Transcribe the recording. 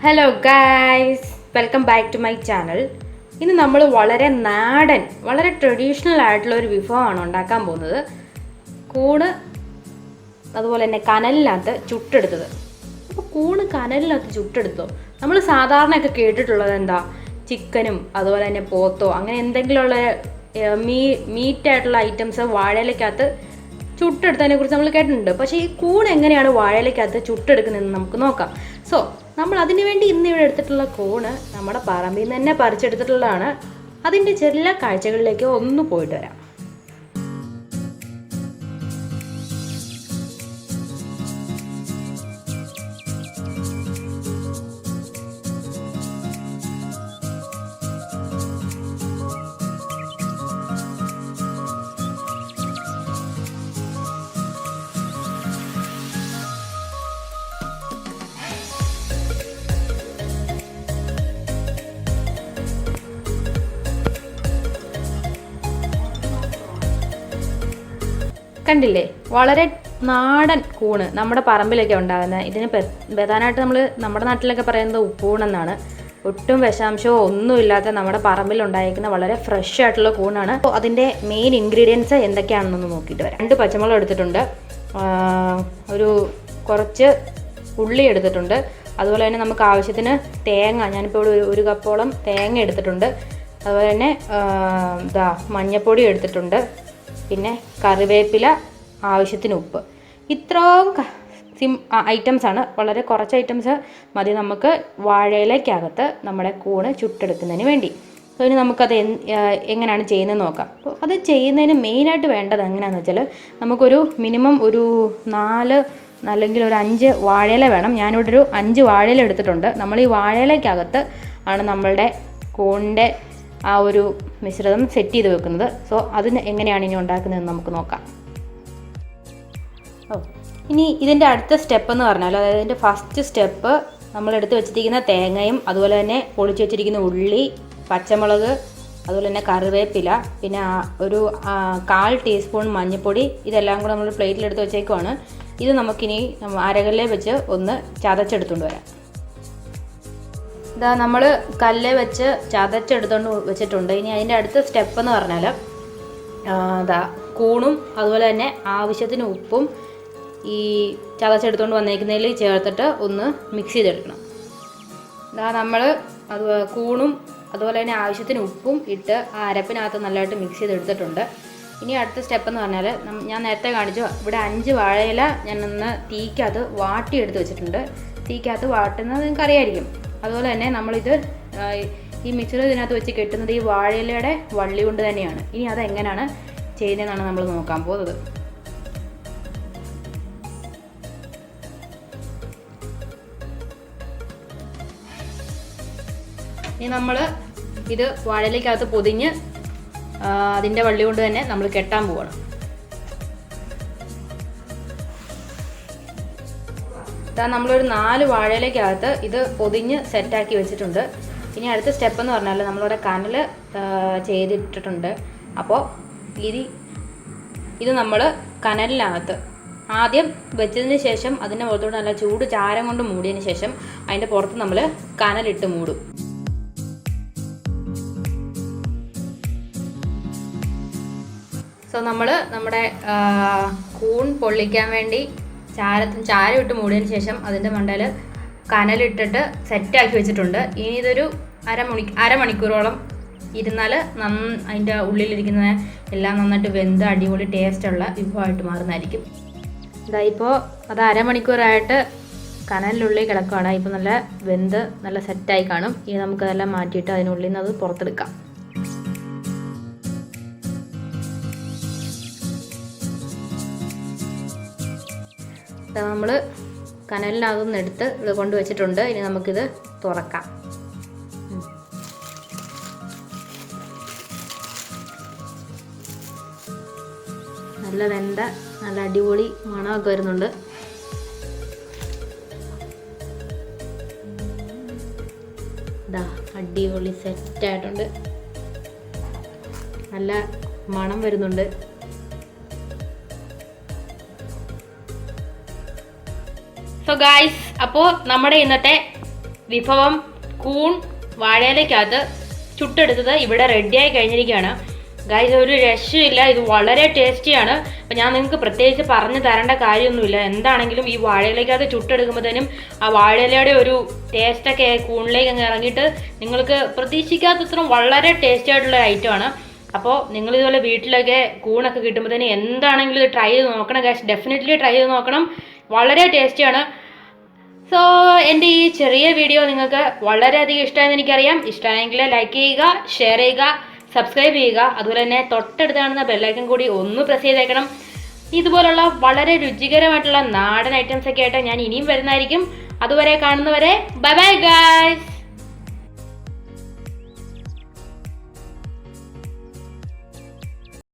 Hello guys, welcome back to my channel. ഇന്ന് നമ്മൾ വളരെ നാടൻ, വളരെ ട്രഡീഷണൽ ആയിട്ടുള്ള ഒരു വിഭവമാണ് ഉണ്ടാക്കാൻ പോകുന്നത്. കൂണ് അതുപോലെ തന്നെ കനലിനകത്ത് ചുട്ടെടുത്തത്. അപ്പോൾ കൂണ് കനലിനകത്ത് ചുട്ടെടുത്തോ? നമ്മൾ സാധാരണയൊക്കെ കേട്ടിട്ടുള്ളത് എന്താ, ചിക്കനും അതുപോലെ തന്നെ പോത്തോ അങ്ങനെ എന്തെങ്കിലുമുള്ള മീറ്റായിട്ടുള്ള ഐറ്റംസ് വാഴയിലക്കകത്ത് ചുട്ടെടുത്തതിനെ കുറിച്ച് നമ്മൾ കേട്ടിട്ടുണ്ട്. പക്ഷേ ഈ കൂൺ എങ്ങനെയാണ് വാഴയിലക്കകത്ത് ചുട്ടെടുക്കുന്നതെന്ന് നമുക്ക് നോക്കാം. സോ നമ്മൾ അതിനു വേണ്ടി ഇന്ന് ഇവിടെ എടുത്തിട്ടുള്ള കൂണ് നമ്മുടെ പറമ്പിൽ നിന്ന് തന്നെ പറിച്ചെടുത്തിട്ടുള്ളതാണ്. അതിൻ്റെ ചെറിയ കാഴ്ചകളിലേക്ക് ഒന്ന് പോയിട്ട് വരാം. കണ്ടില്ലേ, വളരെ നാടൻ കൂണ് നമ്മുടെ പറമ്പിലൊക്കെ ഉണ്ടാകുന്നത്. ഇതിന് പ്രധാനമായിട്ട് നമ്മുടെ നാട്ടിലൊക്കെ പറയുന്നത് ഉപ്പൂണെന്നാണ്. ഒട്ടും വിഷാംശമോ ഒന്നുമില്ലാത്ത നമ്മുടെ പറമ്പിൽ ഉണ്ടായിരിക്കുന്ന വളരെ ഫ്രഷ് ആയിട്ടുള്ള കൂണാണ്. അപ്പോൾ അതിൻ്റെ മെയിൻ ഇൻഗ്രീഡിയൻസ് എന്തൊക്കെയാണെന്നൊന്ന് നോക്കിയിട്ട് വരാം. 2 പച്ചമുളക് എടുത്തിട്ടുണ്ട്, ഒരു കുറച്ച് ഉള്ളി എടുത്തിട്ടുണ്ട്, അതുപോലെ തന്നെ നമുക്ക് ആവശ്യത്തിന് തേങ്ങ, ഞാനിപ്പോൾ ഒരു കപ്പോളം തേങ്ങ എടുത്തിട്ടുണ്ട്, അതുപോലെ തന്നെ മഞ്ഞൾപ്പൊടി എടുത്തിട്ടുണ്ട്, പിന്നെ കറിവേപ്പില, ആവശ്യത്തിന് ഉപ്പ്. ഇത്രയും ഐറ്റംസാണ്, വളരെ കുറച്ച് ഐറ്റംസ് മതി നമുക്ക് വാഴയിലേക്കകത്ത് നമ്മുടെ കൂണ് ചുട്ടെടുക്കുന്നതിന് വേണ്ടി. അപ്പോൾ ഇനി നമുക്കത് എങ്ങനെയാണ് ചെയ്യുന്നത് നോക്കാം. അപ്പോൾ അത് ചെയ്യുന്നതിന് മെയിനായിട്ട് വേണ്ടത് എങ്ങനെയാണെന്ന് വെച്ചാൽ, നമുക്കൊരു മിനിമം ഒരു 4 അല്ലെങ്കിൽ ഒരു 5 വാഴയില വേണം. ഞാനിവിടെ ഒരു 5 വാഴയില എടുത്തിട്ടുണ്ട്. നമ്മൾ ഈ വാഴയിലേക്കകത്ത് ആണ് നമ്മളുടെ കൂണിൻ്റെ ആ ഒരു മിശ്രിതം സെറ്റ് ചെയ്ത് വെക്കുന്നത്. സോ അതിന് എങ്ങനെയാണ് ഇനി ഉണ്ടാക്കുന്നതെന്ന് നമുക്ക് നോക്കാം. ഇനി ഇതിൻ്റെ അടുത്ത സ്റ്റെപ്പ് എന്ന് പറഞ്ഞാൽ, അതായത് ഇതിൻ്റെ ഫസ്റ്റ് സ്റ്റെപ്പ്, നമ്മൾ എടുത്ത് വെച്ചിരിക്കുന്ന തേങ്ങയും അതുപോലെ തന്നെ പൊളിച്ച് വെച്ചിരിക്കുന്ന ഉള്ളി, പച്ചമുളക്, അതുപോലെ തന്നെ കറിവേപ്പില, പിന്നെ ഒരു 1/4 ടീസ്പൂൺ മഞ്ഞൾപ്പൊടി, ഇതെല്ലാം കൂടെ നമ്മൾ പ്ലേറ്റിലെടുത്ത് വെച്ചേക്കുവാണ്. ഇത് നമുക്കിനി അരകല്ലിൽ വെച്ച് ഒന്ന് ചതച്ചെടുത്തുകൊണ്ട് വരാം. നമ്മൾ കല്ല് വെച്ച് ചതച്ചെടുത്തുകൊണ്ട് വെച്ചിട്ടുണ്ട്. ഇനി അതിൻ്റെ അടുത്ത സ്റ്റെപ്പ് എന്ന് പറഞ്ഞാൽ, കൂണും അതുപോലെ തന്നെ ആവശ്യത്തിന് ഉപ്പും ഈ ചതച്ചെടുത്തുകൊണ്ട് വന്നേക്കുന്നതിൽ ചേർത്തിട്ട് ഒന്ന് മിക്സ് ചെയ്തെടുക്കണം. നമ്മൾ കൂണും അതുപോലെ തന്നെ ആവശ്യത്തിന് ഉപ്പും ഇട്ട് ആ അരപ്പിനകത്ത് നല്ലതായിട്ട് മിക്സ് ചെയ്തെടുത്തിട്ടുണ്ട്. ഇനി അടുത്ത സ്റ്റെപ്പ് എന്ന് പറഞ്ഞാൽ, ഞാൻ നേരത്തെ കാണിച്ചു, ഇവിടെ 5 വാഴയില ഞാനൊന്ന് തീക്കകത്ത് വാട്ടിയെടുത്ത് വെച്ചിട്ടുണ്ട്. തീക്കകത്ത് വാട്ടുന്നത് നിങ്ങൾക്ക് അറിയായിരിക്കും. അതുപോലെ തന്നെ നമ്മളിത് ഈ മിക്സർ ഇതിനകത്ത് വെച്ച് കെട്ടുന്നത് ഈ വാഴയിലയുടെ വള്ളി കൊണ്ട് തന്നെയാണ്. ഇനി അതെങ്ങനെയാണ് ചെയ്യുന്നതെന്നാണ് നമ്മൾ നോക്കാൻ പോകുന്നത്. ഇനി നമ്മൾ ഇത് വാഴയിലേക്കകത്ത് പൊതിഞ്ഞ് അതിൻ്റെ വള്ളി കൊണ്ട് തന്നെ നമ്മൾ കെട്ടാൻ പോവാണ്. നമ്മളൊരു 4 വാഴയിലേക്കകത്ത് ഇത് പൊതിഞ്ഞ് സെറ്റാക്കി വെച്ചിട്ടുണ്ട്. ഇനി അടുത്ത സ്റ്റെപ്പ് എന്ന് പറഞ്ഞാൽ, നമ്മളിവിടെ കനൽ ചെയ്തിട്ടിട്ടുണ്ട്. അപ്പോൾ ഇത് നമ്മൾ കനലിനകത്ത് ആദ്യം വെച്ചതിന് ശേഷം അതിൻ്റെ പുറത്തോട്ട് നല്ല ചൂട് ചാരം കൊണ്ട് മൂടിയതിന് ശേഷം അതിൻ്റെ പുറത്ത് നമ്മൾ കനലിട്ട് മൂടും. സോ നമ്മൾ നമ്മുടെ കൂൺ പൊള്ളിക്കാൻ വേണ്ടി ചാരം ഇട്ട് മൂടിയതിന് ശേഷം അതിൻ്റെ മണ്ടയിൽ കനലിട്ടിട്ട് സെറ്റാക്കി വെച്ചിട്ടുണ്ട്. ഇനി ഇതൊരു അരമണിക്കൂറോളം ഇരുന്നാൽ അതിൻ്റെ ഉള്ളിലിരിക്കുന്ന എല്ലാം നന്നായിട്ട് വെന്ത് അടിപൊളി ടേസ്റ്റുള്ള വിഭവമായിട്ട് മാറുന്നതായിരിക്കും. ഇപ്പോൾ അത് അരമണിക്കൂറായിട്ട് കനലിനുള്ളിൽ കിടക്കുകയാണ്. ഇപ്പോൾ നല്ല വെന്ത് നല്ല സെറ്റായി കാണും. ഇനി നമുക്കതെല്ലാം മാറ്റിയിട്ട് അതിനുള്ളിൽ നിന്ന് അത് പുറത്തെടുക്കാം. നമ്മൾ കനലിനകത്തുനിന്ന് എടുത്ത് ഇത് കൊണ്ടുവച്ചിട്ടുണ്ട്. ഇനി നമുക്കിത് തുറക്കാം. നല്ല വെന്ത നല്ല അടിപൊളി മണമൊക്കെ വരുന്നുണ്ട്. അടിപൊളി സെറ്റായിട്ടുണ്ട്, നല്ല മണം വരുന്നുണ്ട്. സോ ഗായ്സ്, അപ്പോൾ നമ്മുടെ ഇന്നത്തെ വിഭവം കൂൺ വാഴയിലേക്കകത്ത് ചുട്ടെടുത്തത് ഇവിടെ റെഡിയായി കഴിഞ്ഞിരിക്കുകയാണ് ഗൈസ്. ഒരു രക്ഷയില്ല, ഇത് വളരെ ടേസ്റ്റിയാണ്. അപ്പം ഞാൻ നിങ്ങൾക്ക് പ്രത്യേകിച്ച് പറഞ്ഞു തരേണ്ട കാര്യമൊന്നുമില്ല. എന്താണെങ്കിലും ഈ വാഴയിലേക്കകത്ത് ചുട്ടെടുക്കുമ്പോഴത്തേനും ആ വാഴയിലയുടെ ഒരു ടേസ്റ്റൊക്കെ കൂണിലേക്ക് അങ്ങ് ഇറങ്ങിയിട്ട് നിങ്ങൾക്ക് പ്രതീക്ഷിക്കാത്തത്ര വളരെ ടേസ്റ്റി ആയിട്ടുള്ള ഐറ്റമാണ്. അപ്പോൾ നിങ്ങളിതുപോലെ വീട്ടിലൊക്കെ കൂണൊക്കെ കിട്ടുമ്പോഴത്തേനും എന്താണെങ്കിലും ഇത് ട്രൈ ചെയ്ത് നോക്കണം ഗൈസ്. ഡെഫിനറ്റ്ലി ട്രൈ ചെയ്ത് നോക്കണം, വളരെ ടേസ്റ്റിയാണ്. സോ എൻ്റെ ഈ ചെറിയ വീഡിയോ നിങ്ങൾക്ക് വളരെയധികം ഇഷ്ടമായെന്ന് എനിക്കറിയാം. ഇഷ്ടമായെങ്കിൽ ലൈക്ക് ചെയ്യുക, ഷെയർ ചെയ്യുക, സബ്സ്ക്രൈബ് ചെയ്യുക. അതുപോലെ തന്നെ തൊട്ടടുത്ത് കാണുന്ന ബെല്ലൈക്കൺ കൂടി ഒന്ന് പ്രസ് ചെയ്തേക്കണം. ഇതുപോലുള്ള വളരെ രുചികരമായിട്ടുള്ള നാടൻ ഐറ്റംസ് ഒക്കെ ആയിട്ട് ഞാൻ ഇനിയും വരുന്നതായിരിക്കും. അതുവരെ കാണുന്നവരെ ബൈ ബൈ ഗൈസ്.